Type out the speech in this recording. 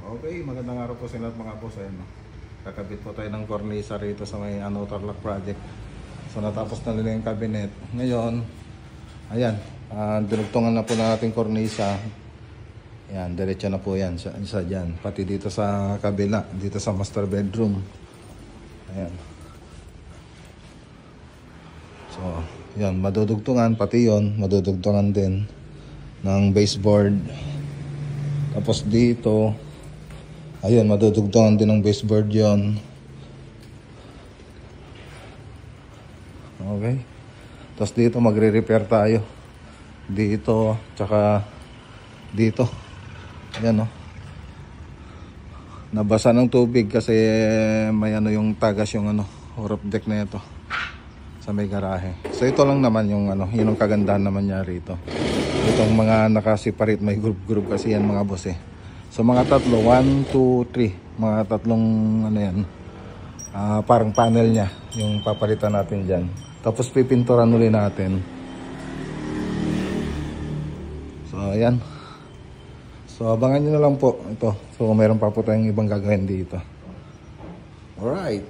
Okay, magandang araw po sa lahat mga boss. Ayan, no? Kakabit po tayo ng cornisa rito sa may Tarlac project. So natapos na nila yung cabinet. Ngayon, ayan, dinugtungan na po na natin cornisa. Ayan, diretso na po yan, isa dyan. Pati dito sa kabila, dito sa master bedroom. Ayan. So, yan, madudugtungan, pati yon madudugtungan din ng baseboard. Tapos dito, ayun, madudugtungan din ng baseboard yon. Okay. Tapos dito magre-repair tayo. Dito, tsaka dito. Ayan, oh. Nabasa ng tubig kasi may yung tagas yung roof deck na ito sa may garahe. So ito lang naman yung yun ang kagandahan naman niya rito. Itong mga nakasiparate, may group kasi yan mga boss eh. So mga tatlo, 1, 2, 3, mga tatlong yan, parang panel niya yung papalitan natin dyan. Tapos pipinturan ulit natin. So ayan. So abangan nyo na lang po ito. So mayroon pa po tayong ibang gagawin dito. Alright.